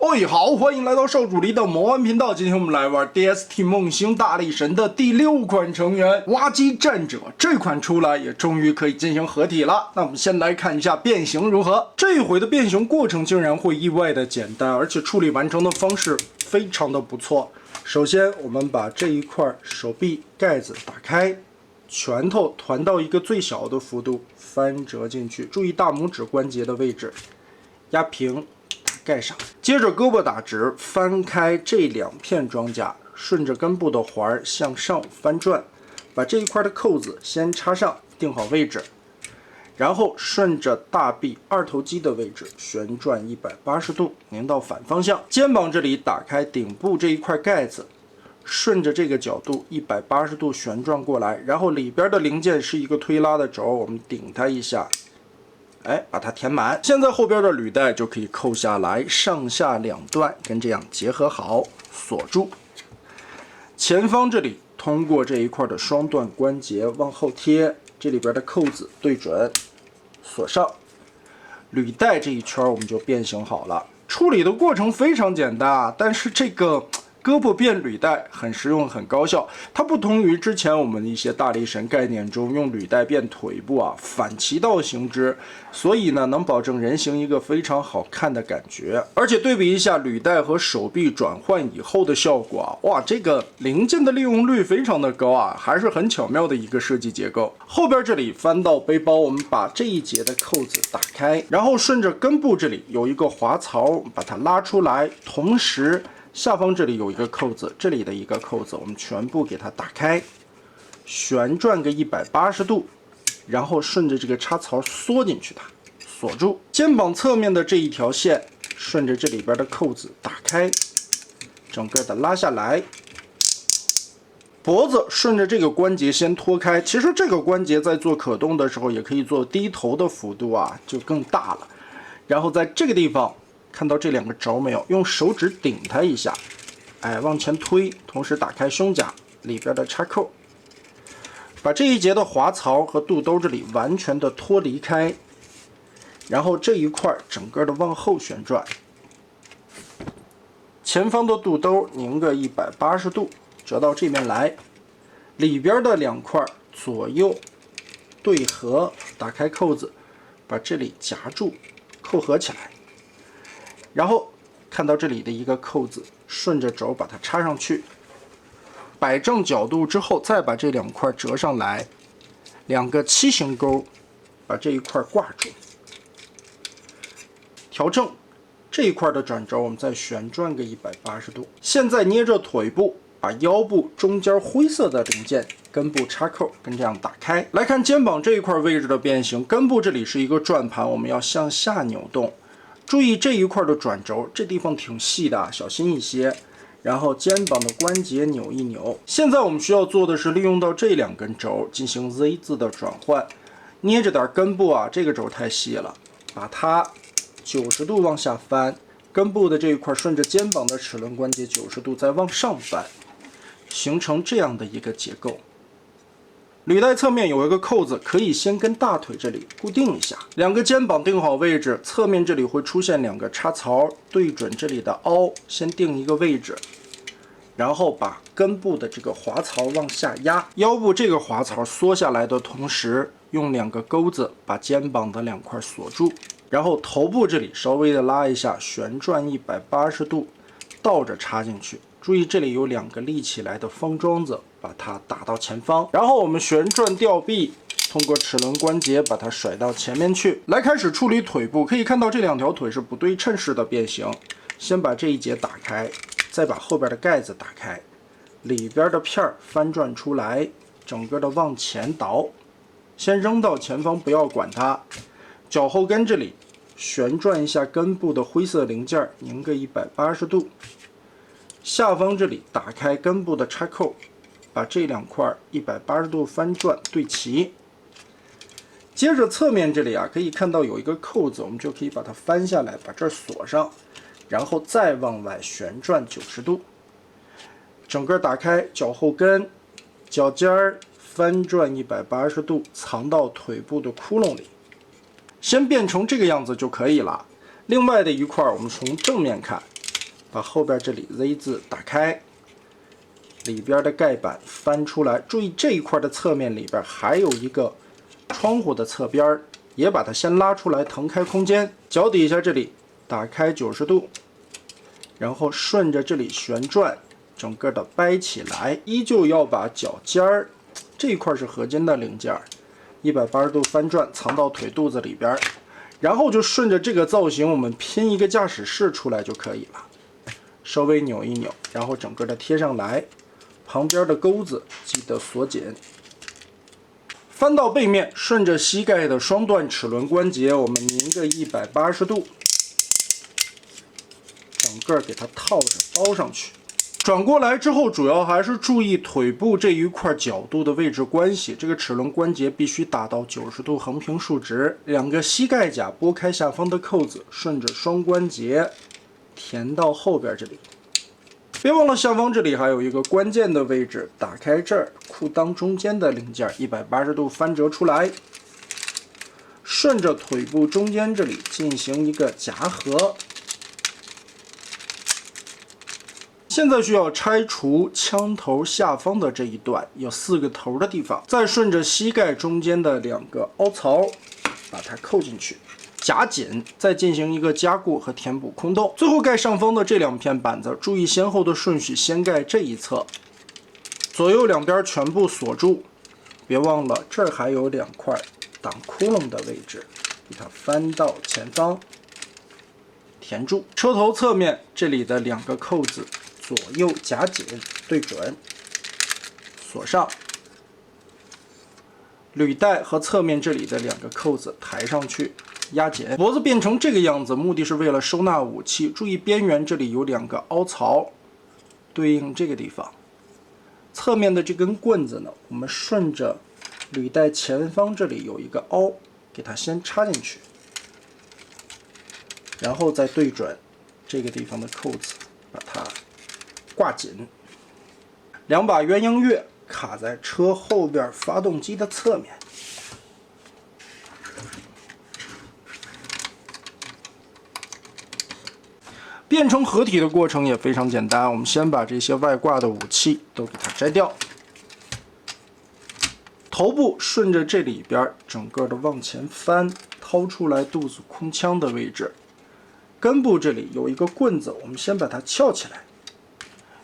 喂，好，歡迎來到少主離的魔玩頻道。今天我們來玩 DST 夢星大力神的第6款成員挖機戰者。這款出來也終於可以進行合體了。那我們先來看一下變形如何。這一回的變形過程竟然會意外的簡單，而且處理完成的方式非常的不錯。首先，我們把這一塊手臂蓋子打開，拳頭團到一個最小的幅度，翻折進去，注意大拇指關節的位置，壓平。蓋上，接着胳膊打直，翻開這2片裝甲，順着根部的環向上翻轉，把這一塊的扣子先插上，定好位置，然後順着大臂2頭肌的位置旋轉180度，擰到反方向。肩膀這裡打開頂部這一塊蓋子，順着這個角度180度旋轉過來，然後裡邊的零件是一個推拉的軸，我們頂它一下。把它填滿。現在後邊的履帶就可以扣下來，上下2段跟这樣結合好，鎖住。前方這裡通過這一塊的雙段關節往後貼，這裡邊的扣子對準，鎖上。履帶這一圈我們就變形好了。處理的過程非常簡單，但是這個胳膊變履帶很實用很高效，它不同于之前我們一些大力神概念中用履带变腿部反其道行之，所以呢能保證人形一個非常好看的感覺。而且對比一下履带和手臂轉換以後的效果哇，這個零件的利用率非常的高還是很巧妙的一個設計結構。後邊這裡翻到背包，我們把這一節的扣子打開，然後順着根部這裡有一個滑槽，把它拉出來，同時下方這裡有一個扣子，這裡的一個扣子我們全部給它打開，旋轉個180度，然後順着這個插槽縮進去它，鎖住。肩膀側面的這一條線，順着這裡邊的扣子打開，整個的拉下來。脖子順着這個關節先脫開，其實這個關節在做可動的時候也可以做低頭的幅度就更大了。然後在這個地方看到這2個軸沒有？用手指頂它一下，往前推，同時打開胸甲裡邊的插扣，把這一節的滑槽和肚兜這裡完全的脫離開，然後這一塊整個的往後旋轉，前方的肚兜擰個180度，折到這邊來，裡邊的2塊左右對合，打開扣子，把這裡夾住，扣合起來。然後看到這裡的一個扣子，順着軸把它插上去，擺正角度之後，再把這2塊折上來，2個7型鈎把這一塊掛住，調正這一塊的轉軸，我們再旋轉個180度。現在捏着腿部，把腰部中間灰色的零件根部插扣跟這樣打開。來看肩膀這一塊位置的變形，根部這裡是一個轉盤，我們要向下扭動。注意這一塊的轉軸，這地方挺細的，小心一些。然後肩膀的關節扭一扭。現在我們需要做的是利用到這2根軸進行 Z 字的轉換。捏着點根部這個軸太細了，把它90度往下翻，根部的這一塊順着肩膀的齒輪關節90度再往上翻，形成這樣的一個結構。履帶側面有一個扣子，可以先跟大腿這裡固定一下。2個肩膀定好位置，側面這裡會出現2個插槽，對準這裡的凹，先定一個位置，然後把根部的這個滑槽往下壓，腰部這個滑槽縮下來的同時，用2個鈎子把肩膀的2塊鎖住，然後頭部這裡稍微的拉一下，旋轉180度，倒着插進去。注意這裡有2個立起來的方樁子，把它打到前方，然後我們旋轉吊臂，通過齒輪關節把它甩到前面去。來開始處理腿部，可以看到這2條腿是不对稱式的变形。先把這一節打開，再把後邊的蓋子打開，裡邊的片兒翻轉出來，整個的往前倒，先扔到前方，不要管它。腳後跟這裡旋轉一下根部的灰色零件，擰個180度。下方這裡打開根部的插扣，把這2塊180度翻轉對齊。接着側面這裡可以看到有一個扣子，我們就可以把它翻下來，把這兒鎖上，然後再往外旋轉90度，整個打開腳後跟、腳尖兒翻轉180度，藏到腿部的窟窿裡，先变成這個樣子就可以了。另外的一塊我們從正面看，把後邊這裡 Z 字打開，裡邊的蓋板翻出来。注意這一塊的側面裡邊還有一個窗戶的側邊，也把它先拉出来，腾開空間。腳底下这裡打開90度，然後順着这裡旋轉，整個的掰起來，依舊要把腳尖兒這一塊是合金的零件，180度翻轉，藏到腿肚子裡邊，然後就順着這個造型，我們拼一個駕駛室出來就可以了。稍微扭一扭，然後整個的貼上來，旁邊的鈎子記得鎖緊。翻到背面，順着膝蓋的雙段齒輪關節，我們擰個180度，整個給它套着包上去。轉過來之後，主要還是注意腿部這一塊角度的位置關係，這個齒輪關節必須打到90度橫平豎直。2個膝蓋甲撥開下方的扣子，順着雙關節填到後邊這裡。別忘了下方這裡還有一個關鍵的位置，打開這兒褲襠中間的零件，180度翻折出來，順着腿部中間這裡進行一個夾合。現在需要拆除槍頭下方的這一段有4個頭的地方，再順着膝蓋中间的2個凹槽把它扣進去，夾緊，再進行一個加固和填補空洞。最後蓋上方的這2片板子，注意先後的順序，先蓋這一側，左右兩邊全部鎖住。別忘了這兒還有2塊擋窟窿的位置，給它翻到前方，填住。車頭側面這裡的2個扣子，左右夾緊，對準，鎖上。履帶和側面這裡的2個扣子抬上去，壓緊。脖子變成這個樣子，目的是為了收納武器。注意邊緣這裡有2個凹槽，對應這個地方。側面的這根棍子呢，我們順着履帶前方這裡有一個凹，給它先插進去，然後再對準這個地方的扣子，把它掛緊。2把鴛鴦月卡在車後邊發動機的側面。變成合體的過程也非常簡單，我們先把這些外掛的武器都給它摘掉。頭部順着这裡邊整個的往前翻，掏出來肚子空腔的位置。根部這裡有一個棍子，我們先把它翹起來，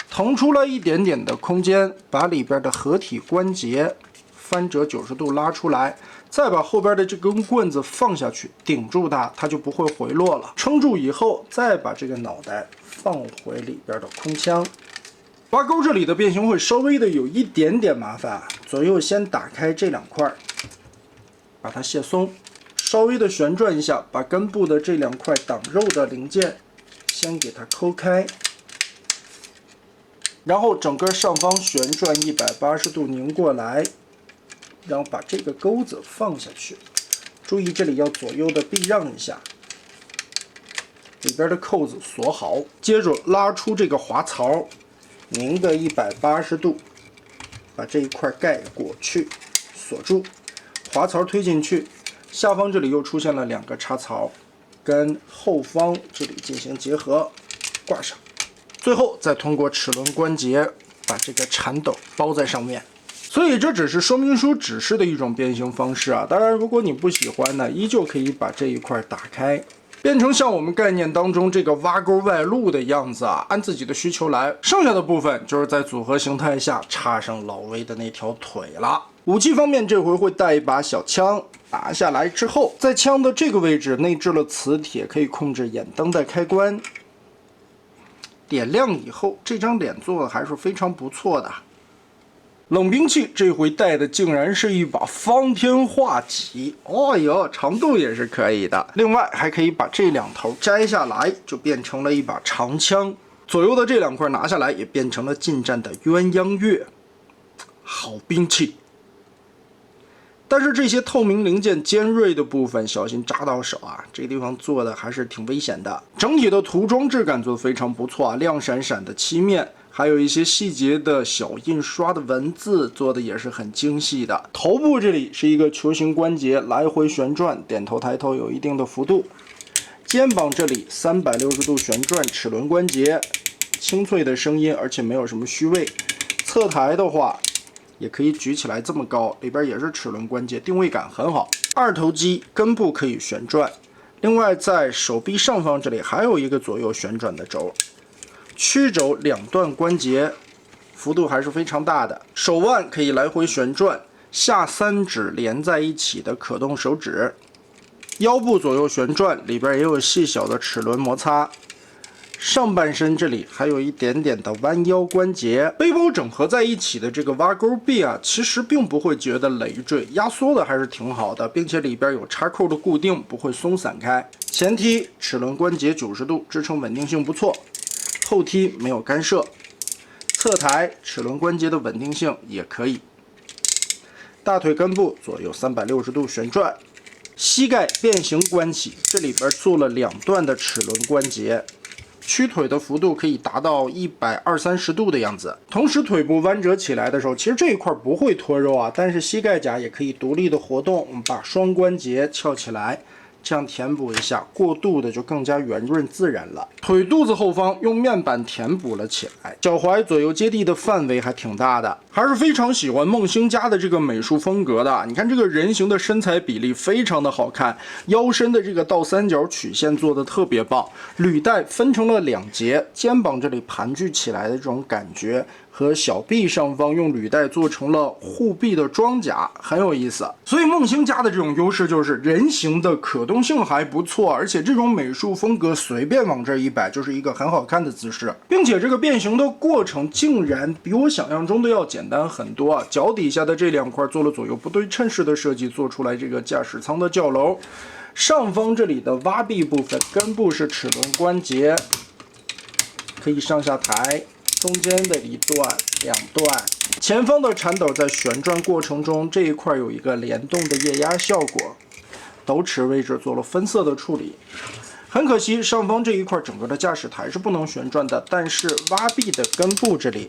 騰出來一點點的空間，把裡邊的合體關節翻折90度拉出來，再把後邊的這根棍子放下去，頂住它，它就不会回落了。撑住以後，再把這個腦袋放回裡邊的空腔。挖钩這裡的变形會稍微的有一點點麻煩，左右先打開這2塊，把它卸鬆，稍微的旋轉一下，把根部的這2塊擋肉的零件先給它摳開，然後整個上方旋轉180度擰過來。然后把這個鈎子放下去，注意這裡要左右的避讓一下，裡邊的扣子鎖好，接着拉出這個滑槽，擰個180度，把這一塊蓋過去，鎖住，滑槽推進去，下方這裡又出現了2個插槽，跟後方這裡進行結合，掛上，最後再通過齒輪關節把這個鏟斗包在上面。所以這只是說明書指示的一種变形方式啊，當然如果你不喜歡呢，依舊可以把這一塊打開，變成像我們概念當中這個挖鈎外露的樣子啊，按自己的需求來。剩下的部分就是在組合形態下插上老魏的那條腿了。武器方面，這回會帶一把小槍，拿下來之後，在槍的這個位置內置了磁鐵，可以控制眼燈的開關。點亮以後，這張臉做的還是非常不錯的。冷兵器這回帶的竟然是一把方天畫戟，哦喲，長度也是可以的。另外还可以把這2頭摘下來，就變成了一把長槍。左右的這2塊拿下來，也變成了近戰的鴛鴦月，好兵器。但是这些透明零件尖銳的部分，小心扎到手啊！这个地方做的還是挺危險的。整體的塗裝質感做得非常不錯啊，亮閃閃的漆面，還有一些細節的小印刷的文字做的也是很精細的。頭部這裡是一個球形關節，來回旋轉，點頭抬頭有一定的幅度。肩膀這裡360度旋轉齒輪關節，清脆的聲音，而且没有什麼虛位。側台的話，也可以舉起來這麼高，裡邊也是齒輪關節，定位感很好。二頭肌根部可以旋轉，另外在手臂上方這裡還有一個左右旋轉的軸，曲軸兩段關節幅度還是非常大的。手腕可以来回旋轉，下3指連在一起的可动手指。腰部左右旋轉，裡邊也有細小的齒輪摩擦。上半身這裡還有一點點的彎腰關節。背包整合在一起的這個挖鈎臂啊，其實並不會覺得累赘，壓縮的還是挺好的，並且裡邊有插扣的固定，不會鬆散開。前踢齒輪關節90度，支撐穩定性不錯；後踢沒有干涉。側台齒輪關節的穩定性也可以。大腿根部左右360度旋轉。膝蓋变形關起，這裡邊做了2段的齒輪關節，屈腿的幅度可以達到120-130度的樣子。同時腿部彎折起來的時候，其實這一塊不會脫肉啊，但是膝蓋甲也可以獨立的活動。我們把雙關節翹起來，這樣填補一下，过渡的就更加圓潤自然了。腿肚子後方用面板填補了起來，腳踝左右接地的範圍還挺大的，還是非常喜歡夢星家的這個美術風格的。你看这個人形的身材比例非常的好看，腰身的這個倒三角曲線做的特別棒，履帶分成了2節，肩膀這裡盤踞起來的這種感覺。和小臂上方用履帶做成了護臂的裝甲，很有意思。所以夢星家的这种优势就是人形的可动性還不錯，而且這種美術風格隨便往這一擺就是一個很好看的姿勢，並且這個變形的過程竟然比我想象中的要簡單很多啊！腳底下的這2塊做了左右不對稱式的設計，做出來這個駕駛艙的轎樓。上方這裡的挖臂部分，根部是齒輪關節，可以上下抬。中間的1段、2段，前方的鏟斗在旋轉過程中，這一塊有一個聯動的液壓效果，斗齒位置做了分色的處理。很可惜，上方這一塊整個的駕駛台是不能旋轉的，但是挖臂的根部這裡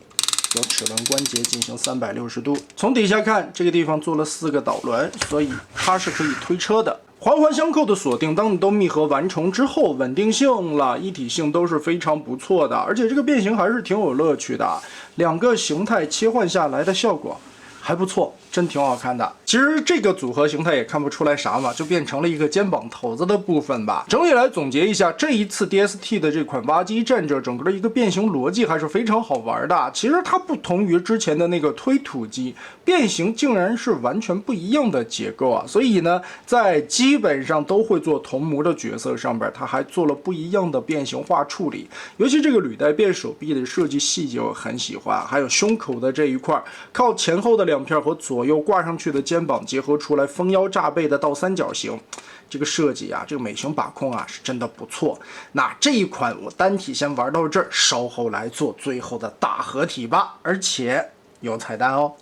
有齒輪關節進行360度。從底下看，這個地方做了4個導輪，所以它是可以推車的。環環相扣的鎖定，當你都密合完成之後，穩定性了、一體性都是非常不錯的，而且這個變形還是挺有樂趣的。2個形態切換下來的效果還不錯，真挺好看的。其實這個組合形態也看不出來啥嘛，就變成了一個肩膀頭子的部分吧。整體來總結一下，這一次 DST 的這款挖機戰者，整個的一個變形邏輯還是非常好玩的。其實它不同於之前的那個推土機，變形竟然是完全不一樣的結構啊！所以呢，在基本上都會做同模的角色上邊，它還做了不一樣的變形化處理。尤其這個履帶變手臂的設計細節我很喜歡，還有胸口的這一塊，靠前後的2片和左右掛上去的肩膀結合出來豐腰炸背的倒三角形，這個設計啊，這個美型把控啊是真的不錯。那這一款我單體先玩到這兒，稍後來做最後的大合體吧，而且有彩蛋哦。